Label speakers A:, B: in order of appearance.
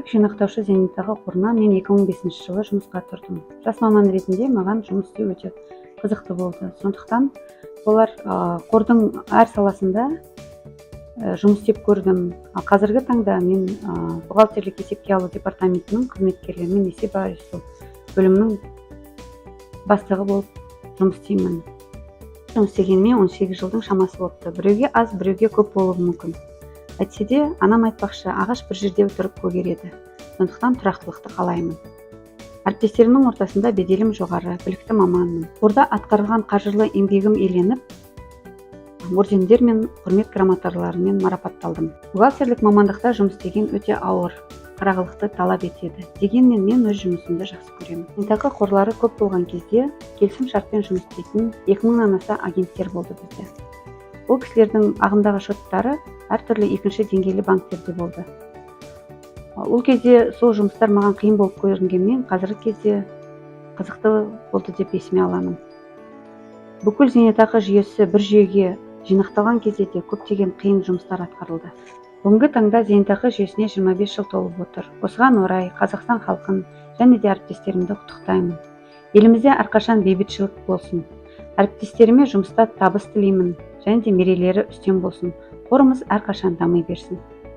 A: Еңбек жинақтаушы зейнетақы қорына мен 2005 жылы жұмысқа тұрдым. Жас маман ретінде маған жұмыс істеу өте қызықты болды. Сондықтан олар қордың әр саласында жұмыс істеп көрдім. Қазіргі таңда мен бухгалтерлік есепке алу департаментінің қызметкерлерімен есеп айырысу бөлімінің бастығы болып жұмыс істеймін. Жұмыс істегеніме 18 жылдың шамасы болыпты. Біреуге аз, біреуге көп болуы мүмкін. Әйтсе де, анам айтпақшы, ағаш бір жерде тұрып көгереді. Сондықтан тұрақтылықты қалаймын. Әріптестерімнің ортасында беделім жоғары, білікті маманмын. Қорда атқарған қажырлы еңбегім еленіп, ордендер мен құрмет грамоталарымен марапатталдым. Бухгалтерлік мамандықта жұмыс істеген өте ауыр, қырағылықты талап етеді. Дегенмен мен өз жұмысымды жақсы көремін. Зейнетақы қорлары көп болған кезде келісім шартпен жұмыс істейтін 2000-нан аса агенттер болды бізде. Ол кісілердің ағымдағы шоттары әртүрлі екінші деңгейлі банктерде болды. Ол кезде сол жұмыстар маған қиын болып көрінгенмен, қазіргі кезде қызықты болды деп есіме аламын. Бүкіл зейнетақы жүйесі бір жүйеге жинақталған кезде де көптеген қиын жұмыстар атқарылды. Бүгінгі таңда зейнетақы жүйесіне 25 жыл толып отыр. Осыған орай Қазақстан халқын және де әріптестерімді құттықтаймын. Елімізде әрқашан бейбітшілік болсын. Әріптестеріме жұмыста табыс тілеймін және де мерейлері үстем болсын. Қорымыз әрқашан дами берсін.